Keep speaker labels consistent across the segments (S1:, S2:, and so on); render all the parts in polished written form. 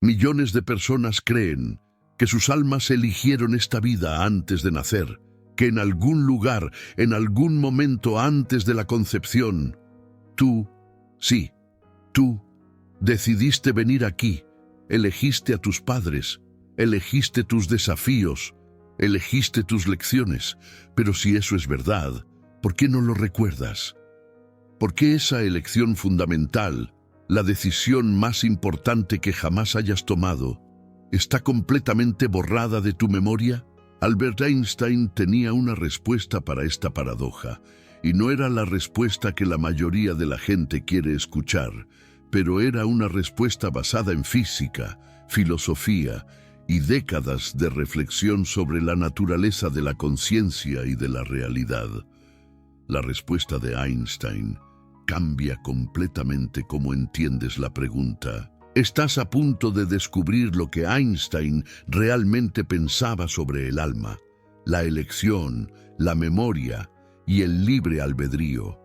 S1: Millones de personas creen que sus almas eligieron esta vida antes de nacer, que en algún lugar, en algún momento antes de la concepción, tú, sí, tú, decidiste venir aquí, elegiste a tus padres, elegiste tus desafíos, elegiste tus lecciones. Pero si eso es verdad, ¿por qué no lo recuerdas? ¿Por qué esa elección fundamental, la decisión más importante que jamás hayas tomado, está completamente borrada de tu memoria? Albert Einstein tenía una respuesta para esta paradoja, y no era la respuesta que la mayoría de la gente quiere escuchar, pero era una respuesta basada en física, filosofía y décadas de reflexión sobre la naturaleza de la conciencia y de la realidad. La respuesta de Einstein cambia completamente cómo entiendes la pregunta. Estás a punto de descubrir lo que Einstein realmente pensaba sobre el alma, la elección, la memoria y el libre albedrío,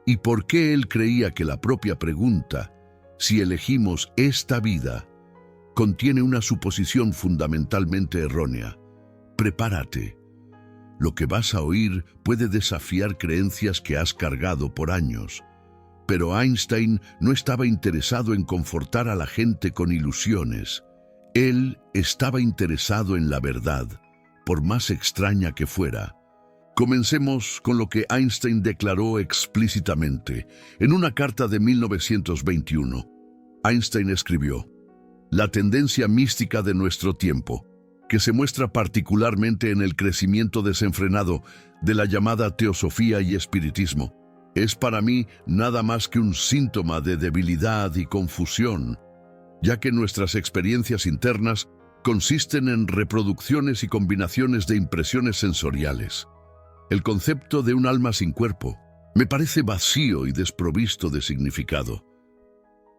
S1: y por qué él creía que la propia pregunta, si elegimos esta vida, contiene una suposición fundamentalmente errónea. Prepárate. Lo que vas a oír puede desafiar creencias que has cargado por años. Pero Einstein no estaba interesado en confortar a la gente con ilusiones. Él estaba interesado en la verdad, por más extraña que fuera. Comencemos con lo que Einstein declaró explícitamente. En una carta de 1921, Einstein escribió: "La tendencia mística de nuestro tiempo, que se muestra particularmente en el crecimiento desenfrenado de la llamada teosofía y espiritismo, es para mí nada más que un síntoma de debilidad y confusión, ya que nuestras experiencias internas consisten en reproducciones y combinaciones de impresiones sensoriales. El concepto de un alma sin cuerpo me parece vacío y desprovisto de significado.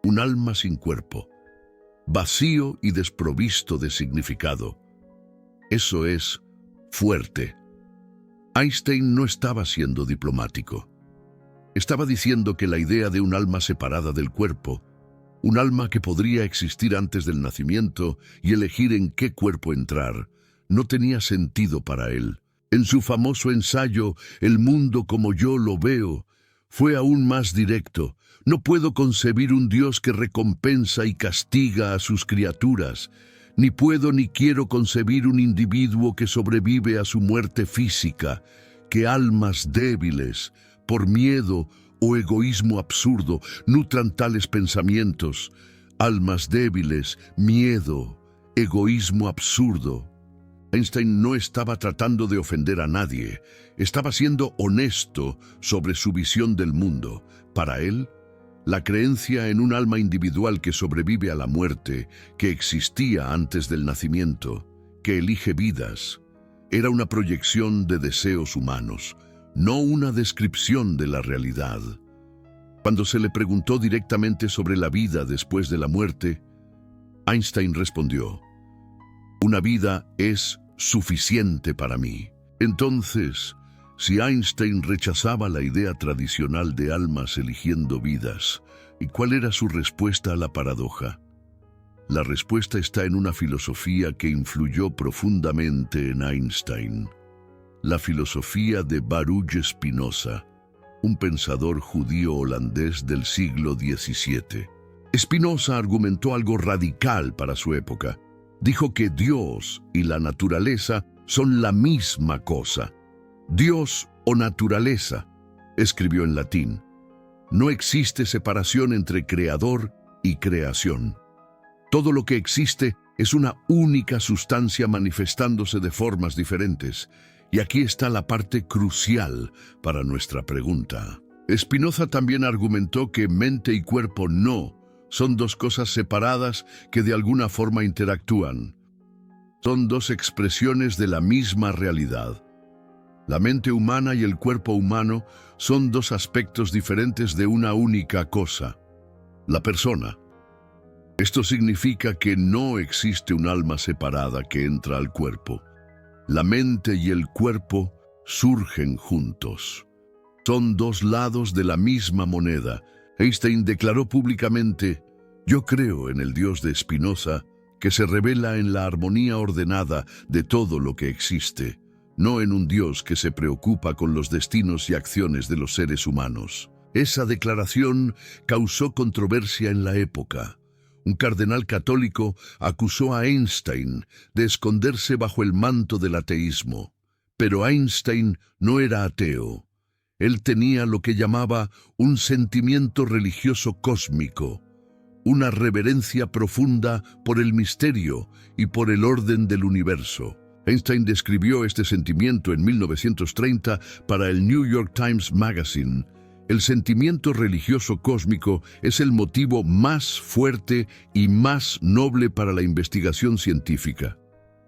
S1: Un alma sin cuerpo, vacío y desprovisto de significado. Eso es fuerte". Einstein no estaba siendo diplomático. Estaba diciendo que la idea de un alma separada del cuerpo, un alma que podría existir antes del nacimiento y elegir en qué cuerpo entrar, no tenía sentido para él. En su famoso ensayo, El mundo como yo lo veo, fue aún más directo. No puedo concebir un Dios que recompensa y castiga a sus criaturas. Ni puedo ni quiero concebir un individuo que sobrevive a su muerte física, que almas débiles, por miedo o egoísmo absurdo, nutran tales pensamientos. Almas débiles, miedo, egoísmo absurdo. Einstein no estaba tratando de ofender a nadie, estaba siendo honesto sobre su visión del mundo. Para él, la creencia en un alma individual que sobrevive a la muerte, que existía antes del nacimiento, que elige vidas, era una proyección de deseos humanos, no una descripción de la realidad. Cuando se le preguntó directamente sobre la vida después de la muerte, Einstein respondió: "Una vida es suficiente para mí". Entonces, si Einstein rechazaba la idea tradicional de almas eligiendo vidas, ¿y cuál era su respuesta a la paradoja? La respuesta está en una filosofía que influyó profundamente en Einstein. La filosofía de Baruch Spinoza, un pensador judío holandés del siglo XVII. Spinoza argumentó algo radical para su época. Dijo que Dios y la naturaleza son la misma cosa. Dios o naturaleza, escribió en latín. No existe separación entre creador y creación. Todo lo que existe es una única sustancia manifestándose de formas diferentes. Y aquí está la parte crucial para nuestra pregunta. Spinoza también argumentó que mente y cuerpo no son dos cosas separadas que de alguna forma interactúan. Son dos expresiones de la misma realidad. La mente humana y el cuerpo humano son dos aspectos diferentes de una única cosa: la persona. Esto significa que no existe un alma separada que entra al cuerpo. La mente y el cuerpo surgen juntos. Son dos lados de la misma moneda. Einstein declaró públicamente: "Yo creo en el Dios de Spinoza que se revela en la armonía ordenada de todo lo que existe, no en un Dios que se preocupa con los destinos y acciones de los seres humanos. Esa declaración causó controversia en la época. Un cardenal católico acusó a Einstein de esconderse bajo el manto del ateísmo. Pero Einstein no era ateo. Él tenía lo que llamaba un sentimiento religioso cósmico, una reverencia profunda por el misterio y por el orden del universo. Einstein describió este sentimiento en 1930 para el New York Times Magazine. El sentimiento religioso cósmico es el motivo más fuerte y más noble para la investigación científica.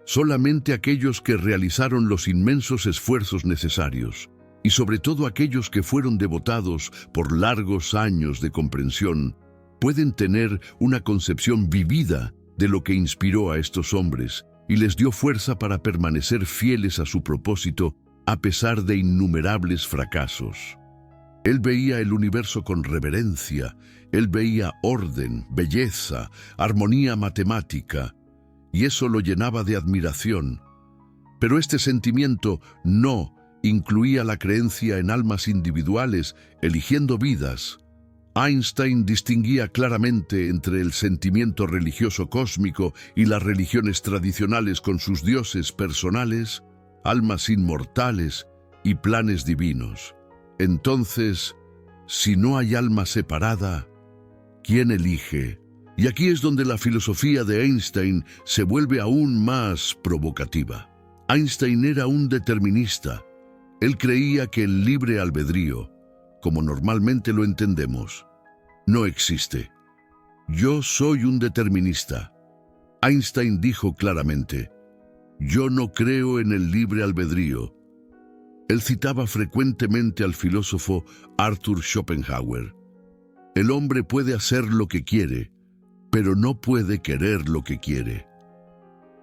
S1: Solamente aquellos que realizaron los inmensos esfuerzos necesarios, y sobre todo aquellos que fueron devotados por largos años de comprensión, pueden tener una concepción vivida de lo que inspiró a estos hombres y les dio fuerza para permanecer fieles a su propósito a pesar de innumerables fracasos. Él veía el universo con reverencia, él veía orden, belleza, armonía matemática, y eso lo llenaba de admiración. Pero este sentimiento no incluía la creencia en almas individuales eligiendo vidas. Einstein distinguía claramente entre el sentimiento religioso cósmico y las religiones tradicionales con sus dioses personales, almas inmortales y planes divinos. Entonces, si no hay alma separada, ¿quién elige? Y aquí es donde la filosofía de Einstein se vuelve aún más provocativa. Einstein era un determinista. Él creía que el libre albedrío, como normalmente lo entendemos, no existe. Yo soy un determinista. Einstein dijo claramente, yo no creo en el libre albedrío. Él citaba frecuentemente al filósofo Arthur Schopenhauer. El hombre puede hacer lo que quiere, pero no puede querer lo que quiere.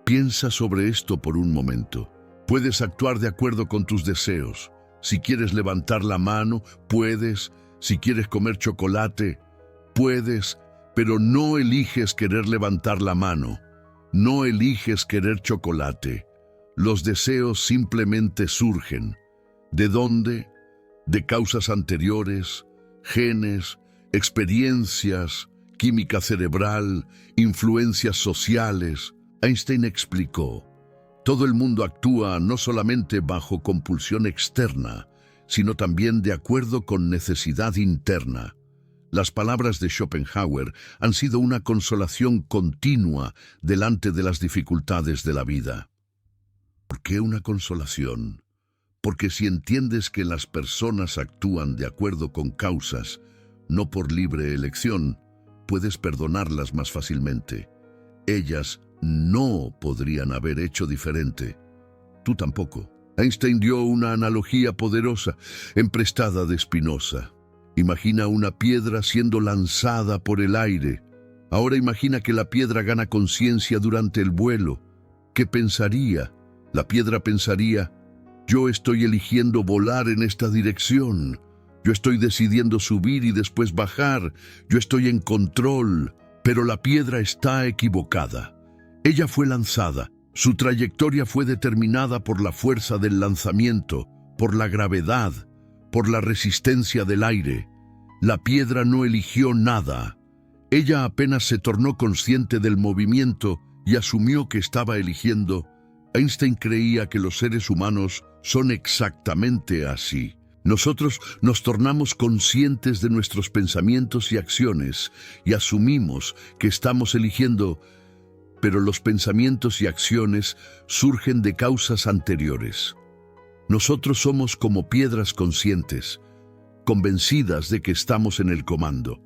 S1: Piensa sobre esto por un momento. Puedes actuar de acuerdo con tus deseos. Si quieres levantar la mano, puedes. Si quieres comer chocolate, puedes, pero no eliges querer levantar la mano. No eliges querer chocolate. Los deseos simplemente surgen. ¿De dónde? De causas anteriores, genes, experiencias, química cerebral, influencias sociales. Einstein explicó, todo el mundo actúa no solamente bajo compulsión externa, sino también de acuerdo con necesidad interna. Las palabras de Schopenhauer han sido una consolación continua delante de las dificultades de la vida. ¿Por qué una consolación? Porque si entiendes que las personas actúan de acuerdo con causas, no por libre elección, puedes perdonarlas más fácilmente. Ellas no podrían haber hecho diferente. Tú tampoco. Einstein dio una analogía poderosa, emprestada de Spinoza. Imagina una piedra siendo lanzada por el aire. Ahora imagina que la piedra gana conciencia durante el vuelo. ¿Qué pensaría? La piedra pensaría, yo estoy eligiendo volar en esta dirección. Yo estoy decidiendo subir y después bajar. Yo estoy en control. Pero la piedra está equivocada. Ella fue lanzada. Su trayectoria fue determinada por la fuerza del lanzamiento, por la gravedad, por la resistencia del aire. La piedra no eligió nada. Ella apenas se tornó consciente del movimiento y asumió que estaba eligiendo. Einstein creía que los seres humanos son exactamente así. Nosotros nos tornamos conscientes de nuestros pensamientos y acciones y asumimos que estamos eligiendo, pero los pensamientos y acciones surgen de causas anteriores. Nosotros somos como piedras conscientes, convencidas de que estamos en el comando.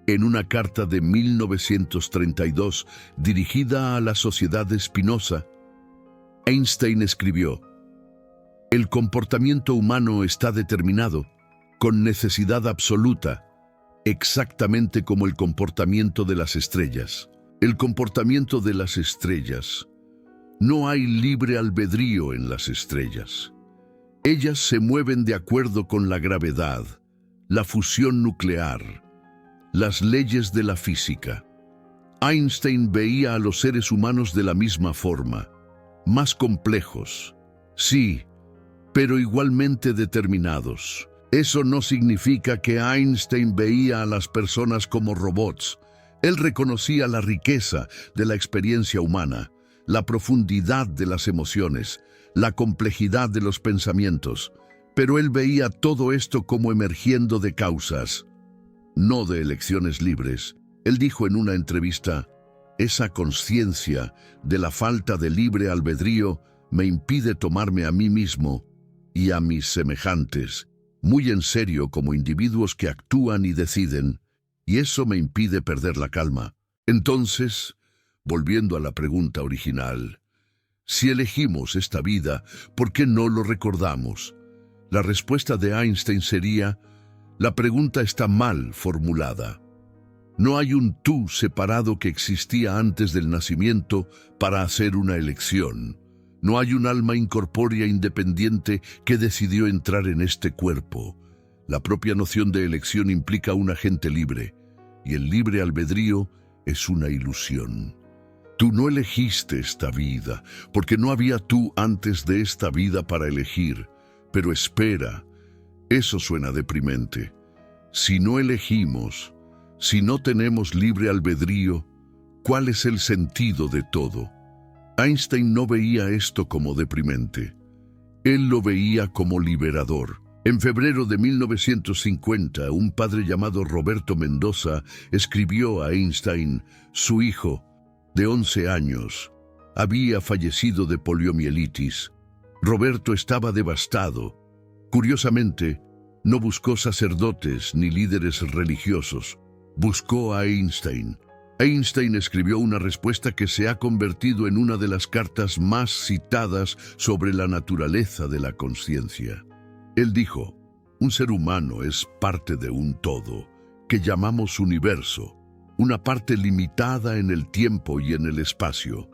S1: En una carta de 1932 dirigida a la Sociedad de Spinoza, Einstein escribió, el comportamiento humano está determinado, con necesidad absoluta, exactamente como el comportamiento de las estrellas. El comportamiento de las estrellas. No hay libre albedrío en las estrellas. Ellas se mueven de acuerdo con la gravedad, la fusión nuclear, las leyes de la física. Einstein veía a los seres humanos de la misma forma, más complejos, sí, pero igualmente determinados. Eso no significa que Einstein veía a las personas como robots. Él reconocía la riqueza de la experiencia humana, la profundidad de las emociones, la complejidad de los pensamientos, pero él veía todo esto como emergiendo de causas, no de elecciones libres. Él dijo en una entrevista: esa conciencia de la falta de libre albedrío me impide tomarme a mí mismo y a mis semejantes muy en serio como individuos que actúan y deciden, y eso me impide perder la calma. Entonces, volviendo a la pregunta original, si elegimos esta vida, ¿por qué no lo recordamos? La respuesta de Einstein sería: la pregunta está mal formulada. No hay un tú separado que existía antes del nacimiento para hacer una elección. No hay un alma incorpórea independiente que decidió entrar en este cuerpo. La propia noción de elección implica un agente libre, y el libre albedrío es una ilusión. Tú no elegiste esta vida, porque no había tú antes de esta vida para elegir. Pero espera, eso suena deprimente. Si no elegimos, si no tenemos libre albedrío, ¿cuál es el sentido de todo? Einstein no veía esto como deprimente. Él lo veía como liberador. En febrero de 1950, un padre llamado Roberto Mendoza escribió a Einstein: su hijo, de 11 años, había fallecido de poliomielitis. Roberto estaba devastado. Curiosamente, no buscó sacerdotes ni líderes religiosos. Buscó a Einstein. Einstein escribió una respuesta que se ha convertido en una de las cartas más citadas sobre la naturaleza de la conciencia. Él dijo: un ser humano es parte de un todo, que llamamos universo, una parte limitada en el tiempo y en el espacio.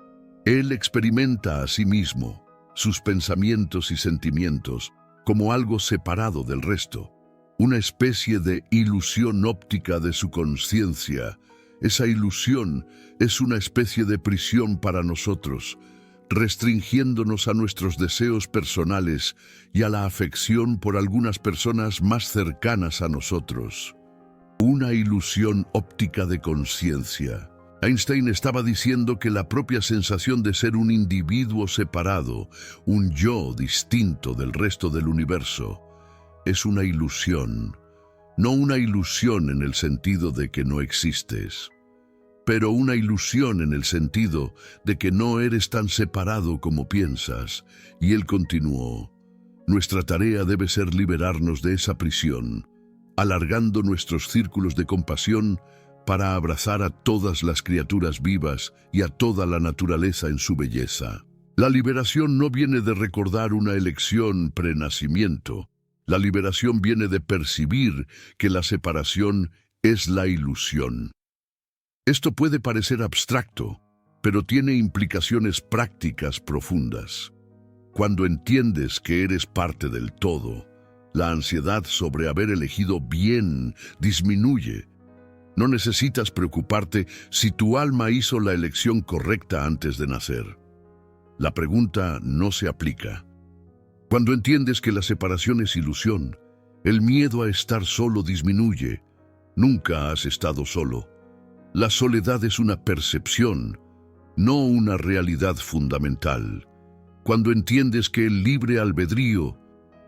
S1: Él experimenta a sí mismo, sus pensamientos y sentimientos, como algo separado del resto, una especie de ilusión óptica de su conciencia. Esa ilusión es una especie de prisión para nosotros, restringiéndonos a nuestros deseos personales y a la afección por algunas personas más cercanas a nosotros. Una ilusión óptica de conciencia. Einstein estaba diciendo que la propia sensación de ser un individuo separado, un yo distinto del resto del universo, es una ilusión. No una ilusión en el sentido de que no existes, pero una ilusión en el sentido de que no eres tan separado como piensas. Y él continuó: nuestra tarea debe ser liberarnos de esa prisión, alargando nuestros círculos de compasión para abrazar a todas las criaturas vivas y a toda la naturaleza en su belleza. La liberación no viene de recordar una elección prenacimiento. La liberación viene de percibir que la separación es la ilusión. Esto puede parecer abstracto, pero tiene implicaciones prácticas profundas. Cuando entiendes que eres parte del todo, la ansiedad sobre haber elegido bien disminuye. No necesitas preocuparte si tu alma hizo la elección correcta antes de nacer. La pregunta no se aplica. Cuando entiendes que la separación es ilusión, el miedo a estar solo disminuye. Nunca has estado solo. La soledad es una percepción, no una realidad fundamental. Cuando entiendes que el libre albedrío,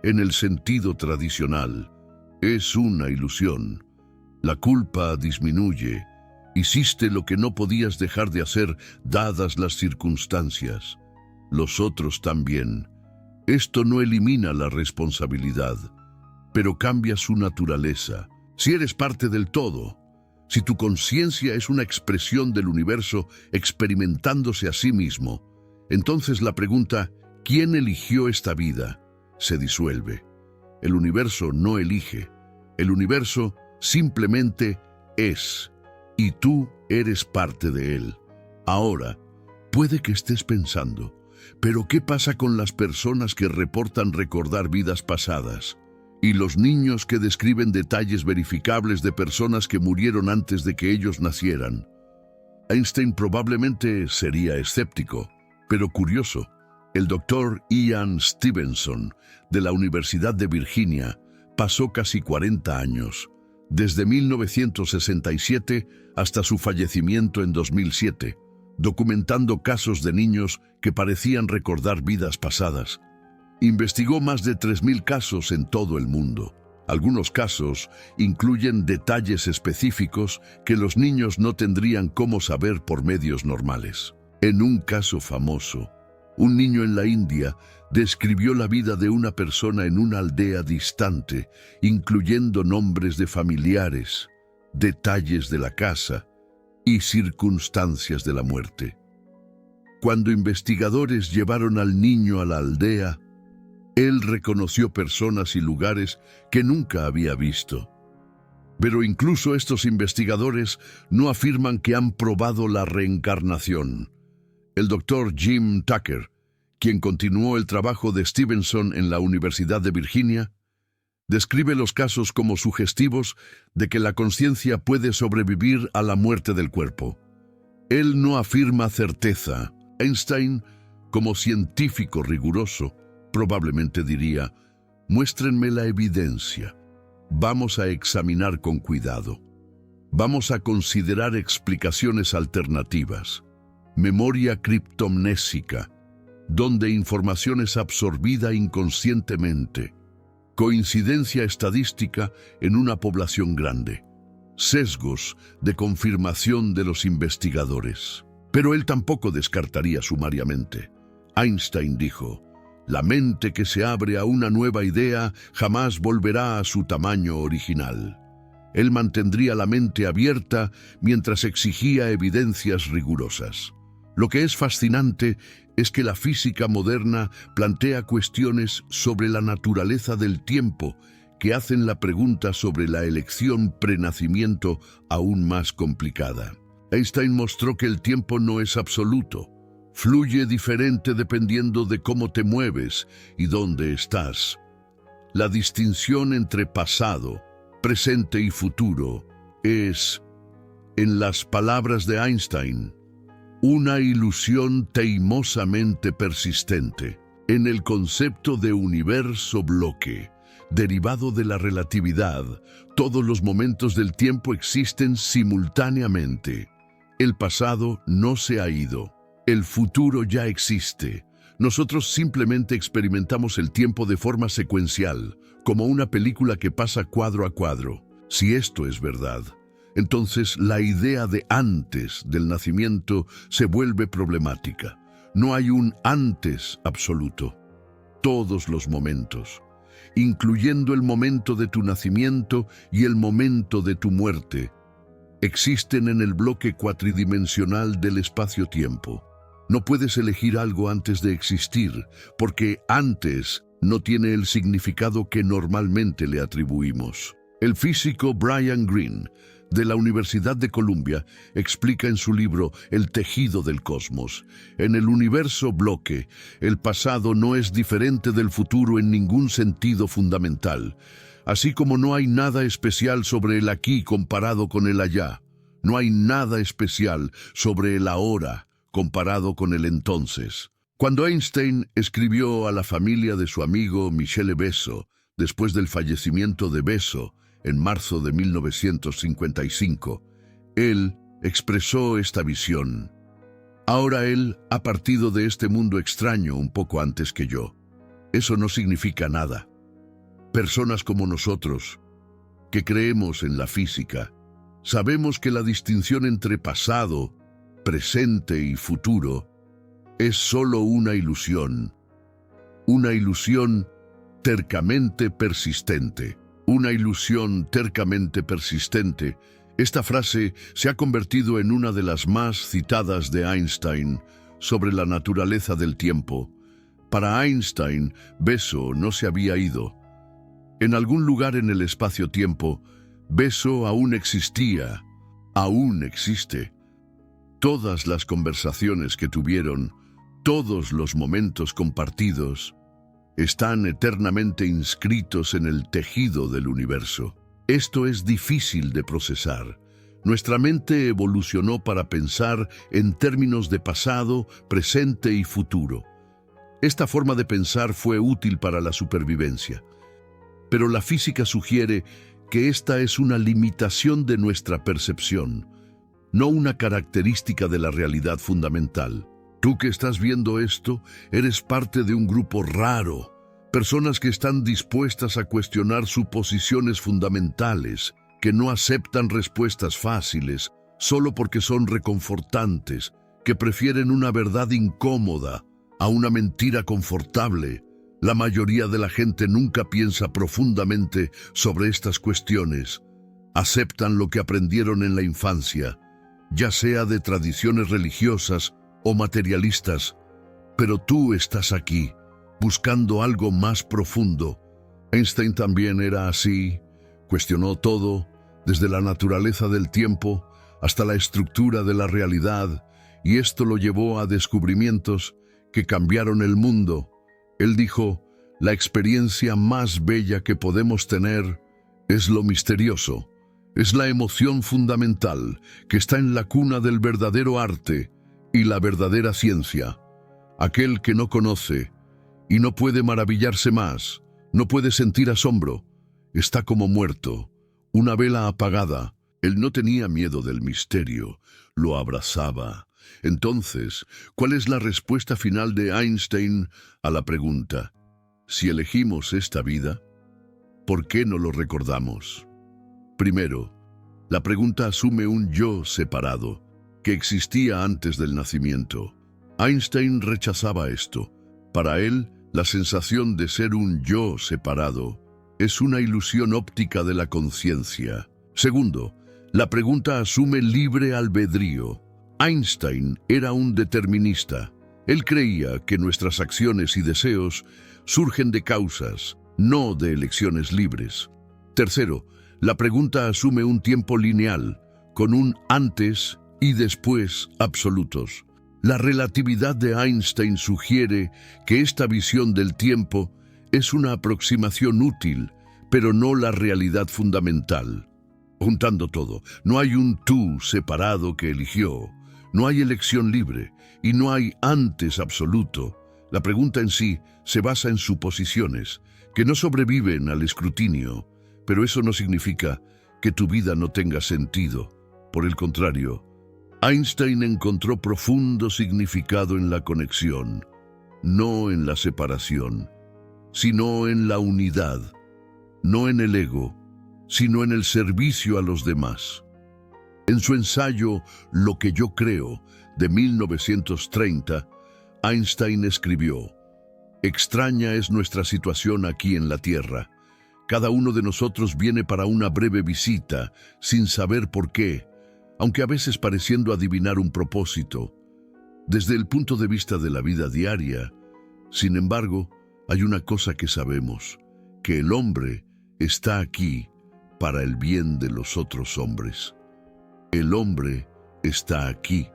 S1: en el sentido tradicional, es una ilusión, la culpa disminuye. Hiciste lo que no podías dejar de hacer dadas las circunstancias. Los otros también. Esto no elimina la responsabilidad, pero cambia su naturaleza. Si eres parte del todo, si tu conciencia es una expresión del universo experimentándose a sí mismo, entonces la pregunta ¿quién eligió esta vida?, se disuelve. El universo no elige. El universo simplemente es, y tú eres parte de él. Ahora, puede que estés pensando: ¿pero qué pasa con las personas que reportan recordar vidas pasadas? ¿Y los niños que describen detalles verificables de personas que murieron antes de que ellos nacieran? Einstein probablemente sería escéptico, pero curioso. El doctor Ian Stevenson, de la Universidad de Virginia, pasó casi 40 años, desde 1967 hasta su fallecimiento en 2007, documentando casos de niños que parecían recordar vidas pasadas. Investigó más de 3.000 casos en todo el mundo. Algunos casos incluyen detalles específicos que los niños no tendrían cómo saber por medios normales. En un caso famoso, un niño en la India describió la vida de una persona en una aldea distante, incluyendo nombres de familiares, detalles de la casa y circunstancias de la muerte. Cuando investigadores llevaron al niño a la aldea, él reconoció personas y lugares que nunca había visto. Pero incluso estos investigadores no afirman que han probado la reencarnación. El doctor Jim Tucker, quien continuó el trabajo de Stevenson en la Universidad de Virginia, describe los casos como sugestivos de que la conciencia puede sobrevivir a la muerte del cuerpo. Él no afirma certeza. Einstein, como científico riguroso, probablemente diría: muéstrenme la evidencia. Vamos a examinar con cuidado. Vamos a considerar explicaciones alternativas. Memoria criptomnésica, donde información es absorbida inconscientemente. Coincidencia estadística en una población grande. Sesgos de confirmación de los investigadores. Pero él tampoco descartaría sumariamente. Einstein dijo: la mente que se abre a una nueva idea jamás volverá a su tamaño original. Él mantendría la mente abierta mientras exigía evidencias rigurosas. Lo que es fascinante es que la física moderna plantea cuestiones sobre la naturaleza del tiempo que hacen la pregunta sobre la elección prenacimiento aún más complicada. Einstein mostró que el tiempo no es absoluto. Fluye diferente dependiendo de cómo te mueves y dónde estás. La distinción entre pasado, presente y futuro es, en las palabras de Einstein, una ilusión teimosamente persistente. En el concepto de universo-bloque, derivado de la relatividad, todos los momentos del tiempo existen simultáneamente. El pasado no se ha ido. El futuro ya existe. Nosotros simplemente experimentamos el tiempo de forma secuencial, como una película que pasa cuadro a cuadro. Si esto es verdad, entonces la idea de antes del nacimiento se vuelve problemática. No hay un antes absoluto. Todos los momentos, incluyendo el momento de tu nacimiento y el momento de tu muerte, existen en el bloque cuatridimensional del espacio-tiempo. No puedes elegir algo antes de existir, porque antes no tiene el significado que normalmente le atribuimos. El físico Brian Greene, de la Universidad de Columbia, explica en su libro El tejido del cosmos: en el universo bloque, el pasado no es diferente del futuro en ningún sentido fundamental, así como no hay nada especial sobre el aquí comparado con el allá. No hay nada especial sobre el ahora comparado con el entonces. Cuando Einstein escribió a la familia de su amigo Michele Besso, después del fallecimiento de Besso, en marzo de 1955, él expresó esta visión: ahora él ha partido de este mundo extraño un poco antes que yo. Eso no significa nada. Personas como nosotros, que creemos en la física, sabemos que la distinción entre pasado, presente y futuro es solo una ilusión tercamente persistente. Una ilusión tercamente persistente. Esta frase se ha convertido en una de las más citadas de Einstein sobre la naturaleza del tiempo. Para Einstein, Besso no se había ido. En algún lugar en el espacio-tiempo, Besso aún existía, aún existe. Todas las conversaciones que tuvieron, todos los momentos compartidos, están eternamente inscritos en el tejido del universo. Esto es difícil de procesar, Nuestra mente evolucionó para pensar en términos de pasado, presente y futuro. Esta forma de pensar fue útil para la supervivencia. Pero la física sugiere que esta es una limitación de nuestra percepción, no una característica de la realidad fundamental. Tú que estás viendo esto, eres parte de un grupo raro, personas que están dispuestas a cuestionar suposiciones fundamentales, que no aceptan respuestas fáciles solo porque son reconfortantes, que prefieren una verdad incómoda a una mentira confortable. La mayoría de la gente nunca piensa profundamente sobre estas cuestiones. Aceptan lo que aprendieron en la infancia, ya sea de tradiciones religiosas o materialistas. Pero tú estás aquí, buscando algo más profundo. Einstein también era así. Cuestionó todo, desde la naturaleza del tiempo hasta la estructura de la realidad, y esto lo llevó a descubrimientos que cambiaron el mundo. Él dijo, la experiencia más bella que podemos tener es lo misterioso, es la emoción fundamental que está en la cuna del verdadero arte y la verdadera ciencia. Aquel que no conoce y no puede maravillarse más, no puede sentir asombro, está como muerto, una vela apagada. Él no tenía miedo del misterio, lo abrazaba. Entonces, ¿cuál es la respuesta final de Einstein a la pregunta? Si elegimos esta vida, ¿por qué no lo recordamos? Primero, la pregunta asume un yo separado, que existía antes del nacimiento. Einstein rechazaba esto. Para él, la sensación de ser un yo separado es una ilusión óptica de la conciencia. Segundo, la pregunta asume libre albedrío. Einstein era un determinista. Él creía que nuestras acciones y deseos surgen de causas, no de elecciones libres. Tercero, la pregunta asume un tiempo lineal, con un antes y después absolutos. La relatividad de Einstein sugiere que esta visión del tiempo es una aproximación útil, pero no la realidad fundamental. Juntando todo, no hay un tú separado que eligió, no hay elección libre y no hay antes absoluto. La pregunta en sí se basa en suposiciones que no sobreviven al escrutinio, pero eso no significa que tu vida no tenga sentido. Por el contrario, Einstein encontró profundo significado en la conexión, no en la separación, sino en la unidad, no en el ego, sino en el servicio a los demás. En su ensayo Lo que yo creo, de 1930, Einstein escribió, «Extraña es nuestra situación aquí en la Tierra. Cada uno de nosotros viene para una breve visita, sin saber por qué, aunque a veces pareciendo adivinar un propósito. Desde el punto de vista de la vida diaria, sin embargo, hay una cosa que sabemos, que el hombre está aquí para el bien de los otros hombres. El hombre está aquí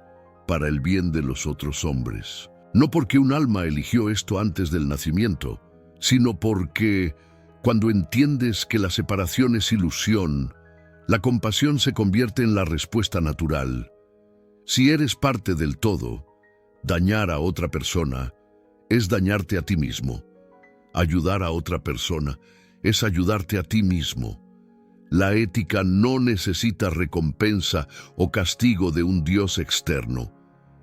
S1: para el bien de los otros hombres. No porque un alma eligió esto antes del nacimiento, sino porque, cuando entiendes que la separación es ilusión, la compasión se convierte en la respuesta natural. Si eres parte del todo, dañar a otra persona es dañarte a ti mismo. Ayudar a otra persona es ayudarte a ti mismo. La ética no necesita recompensa o castigo de un Dios externo.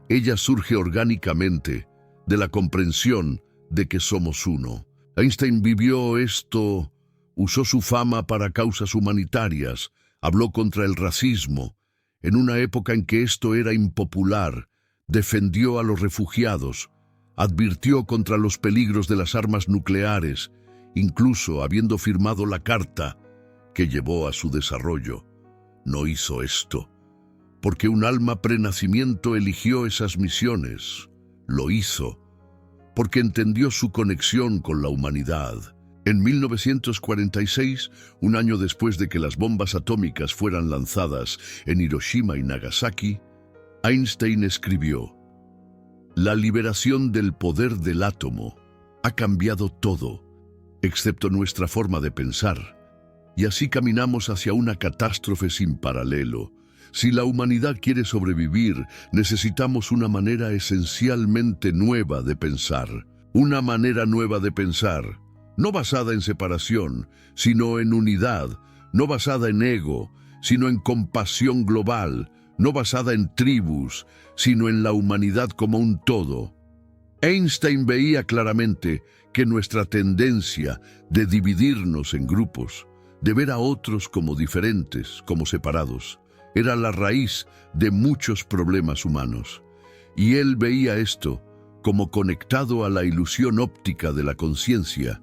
S1: Ella surge orgánicamente de la comprensión de que somos uno. Einstein vivió esto, usó su fama para causas humanitarias, habló contra el racismo, en una época en que esto era impopular, defendió a los refugiados, advirtió contra los peligros de las armas nucleares, incluso habiendo firmado la carta que llevó a su desarrollo. No hizo esto porque un alma prenacimiento eligió esas misiones. Lo hizo porque entendió su conexión con la humanidad. En 1946, un año después de que las bombas atómicas fueran lanzadas en Hiroshima y Nagasaki, Einstein escribió, «La liberación del poder del átomo ha cambiado todo, excepto nuestra forma de pensar, y así caminamos hacia una catástrofe sin paralelo, Si la humanidad quiere sobrevivir, necesitamos una manera esencialmente nueva de pensar. Una manera nueva de pensar, no basada en separación, sino en unidad, no basada en ego, sino en compasión global, no basada en tribus, sino en la humanidad como un todo. Einstein veía claramente que nuestra tendencia de dividirnos en grupos, de ver a otros como diferentes, como separados, era la raíz de muchos problemas humanos. Y él veía esto como conectado a la ilusión óptica de la conciencia,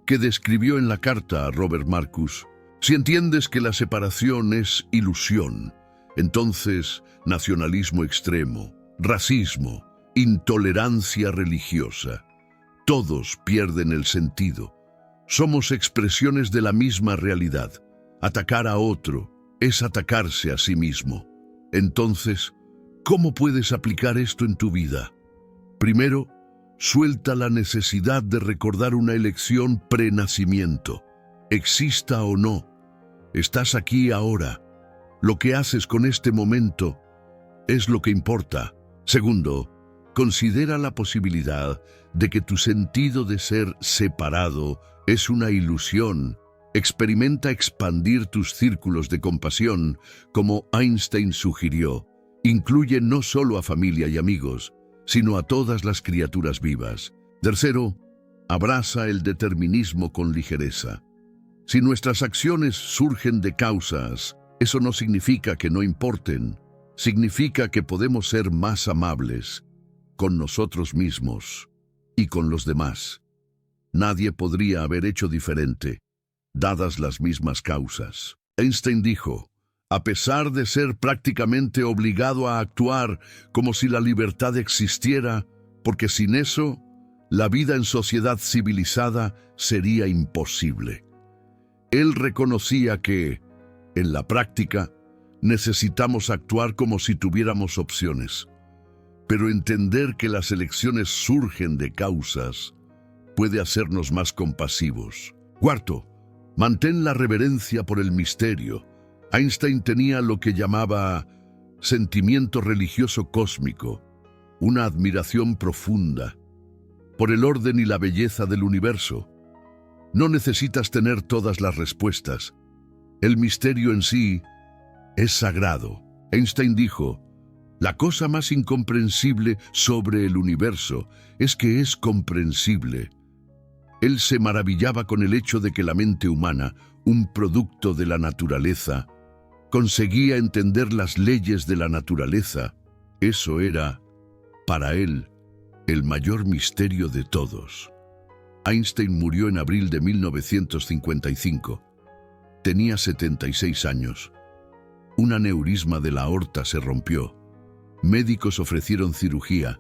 S1: que describió en la carta a Robert Marcus. Si entiendes que la separación es ilusión, entonces nacionalismo extremo, racismo, intolerancia religiosa, todos pierden el sentido. Somos expresiones de la misma realidad. Atacar a otro es atacarse a sí mismo. Entonces, ¿cómo puedes aplicar esto en tu vida? Primero, suelta la necesidad de recordar una elección pre-nacimiento. Exista o no, estás aquí ahora. Lo que haces con este momento es lo que importa. Segundo, considera la posibilidad de que tu sentido de ser separado es una ilusión. Experimenta expandir tus círculos de compasión, como Einstein sugirió. Incluye no solo a familia y amigos, sino a todas las criaturas vivas. Tercero, abraza el determinismo con ligereza. Si nuestras acciones surgen de causas, eso no significa que no importen. Significa que podemos ser más amables con nosotros mismos y con los demás. Nadie podría haber hecho diferente, dadas las mismas causas. Einstein dijo, a pesar de ser prácticamente obligado a actuar como si la libertad existiera, porque sin eso, la vida en sociedad civilizada sería imposible. Él reconocía que, en la práctica, necesitamos actuar como si tuviéramos opciones, pero entender que las elecciones surgen de causas puede hacernos más compasivos. Cuarto, mantén la reverencia por el misterio. Einstein tenía lo que llamaba sentimiento religioso cósmico, una admiración profunda por el orden y la belleza del universo. No necesitas tener todas las respuestas. El misterio en sí es sagrado. Einstein dijo, la cosa más incomprensible sobre el universo es que es comprensible. Él se maravillaba con el hecho de que la mente humana, un producto de la naturaleza, conseguía entender las leyes de la naturaleza. Eso era, para él, el mayor misterio de todos. Einstein murió en abril de 1955. Tenía 76 años. Un aneurisma de la aorta se rompió. Médicos ofrecieron cirugía,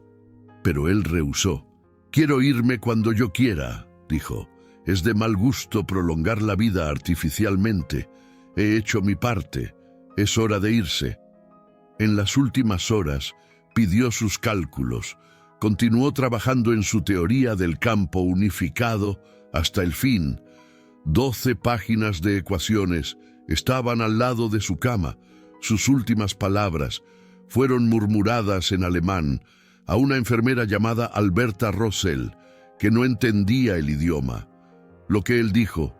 S1: pero él rehusó. Quiero irme cuando yo quiera, dijo. Es de mal gusto prolongar la vida artificialmente. He hecho mi parte. Es hora de irse. En las últimas horas, pidió sus cálculos. Continuó trabajando en su teoría del campo unificado hasta el fin. 12 páginas de ecuaciones estaban al lado de su cama. Sus últimas palabras fueron murmuradas en alemán a una enfermera llamada Alberta Rosell, que no entendía el idioma. Lo que él dijo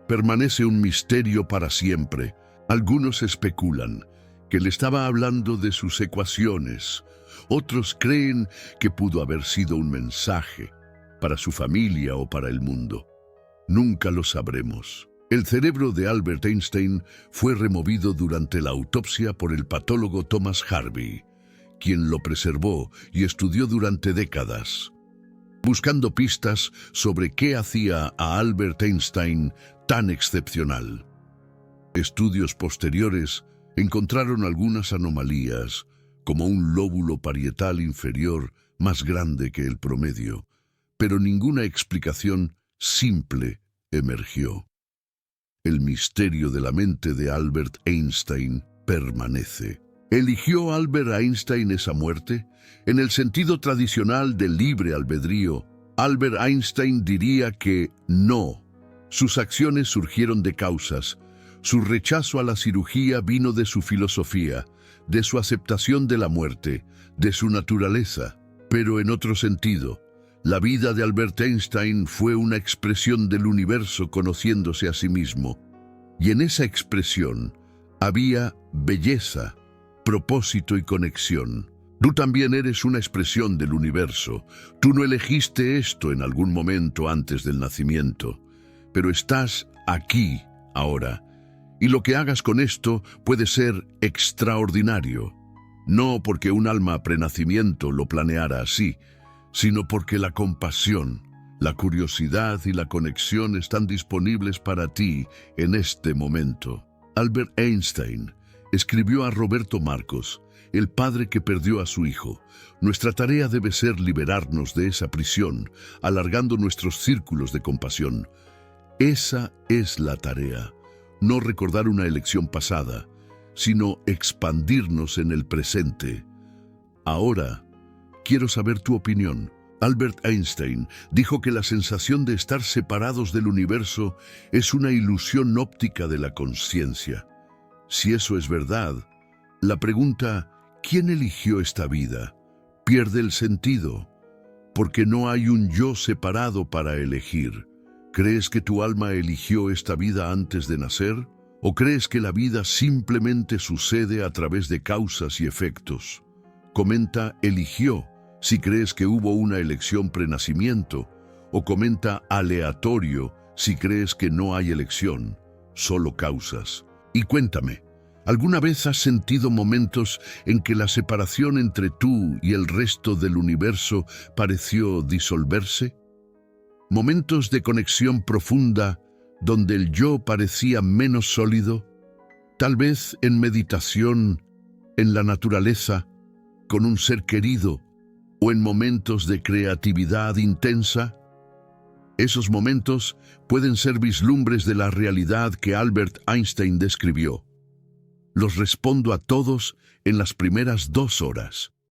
S1: permanece un misterio para siempre. Algunos especulan que le estaba hablando de sus ecuaciones. Otros creen que pudo haber sido un mensaje para su familia o para el mundo. Nunca lo sabremos. El cerebro de Albert Einstein fue removido durante la autopsia por el patólogo Thomas Harvey, quien lo preservó y estudió durante décadas, buscando pistas sobre qué hacía a Albert Einstein tan excepcional. Estudios posteriores encontraron algunas anomalías, como un lóbulo parietal inferior más grande que el promedio, pero ninguna explicación simple emergió. El misterio de la mente de Albert Einstein permanece. ¿Eligió Albert Einstein esa muerte? En el sentido tradicional del libre albedrío, Albert Einstein diría que no. Sus acciones surgieron de causas. Su rechazo a la cirugía vino de su filosofía. de su aceptación de la muerte, de su naturaleza. Pero en otro sentido, la vida de Albert Einstein fue una expresión del universo conociéndose a sí mismo. Y en esa expresión había belleza, propósito y conexión. Tú también eres una expresión del universo. Tú no elegiste esto en algún momento antes del nacimiento, pero estás aquí ahora. Y lo que hagas con esto puede ser extraordinario. No porque un alma prenacimiento lo planeara así, sino porque la compasión, la curiosidad y la conexión están disponibles para ti en este momento. Albert Einstein escribió a Roberto Marcos, el padre que perdió a su hijo: nuestra tarea debe ser liberarnos de esa prisión, alargando nuestros círculos de compasión. Esa es la tarea, no recordar una elección pasada, sino expandirnos en el presente. Ahora, quiero saber tu opinión. Albert Einstein dijo que la sensación de estar separados del universo es una ilusión óptica de la conciencia. Si eso es verdad, la pregunta ¿quién eligió esta vida? Pierde el sentido, porque no hay un yo separado para elegir. ¿Crees que tu alma eligió esta vida antes de nacer? ¿O crees que la vida simplemente sucede a través de causas y efectos? Comenta eligió si crees que hubo una elección prenacimiento, o comenta aleatorio si crees que no hay elección, solo causas. Y cuéntame, ¿alguna vez has sentido momentos en que la separación entre tú y el resto del universo pareció disolverse? ¿Momentos de conexión profunda donde el yo parecía menos sólido? Tal vez en meditación, en la naturaleza, con un ser querido, o en momentos de creatividad intensa. Esos momentos pueden ser vislumbres de la realidad que Albert Einstein describió. Los respondo a todos en las primeras 2 horas.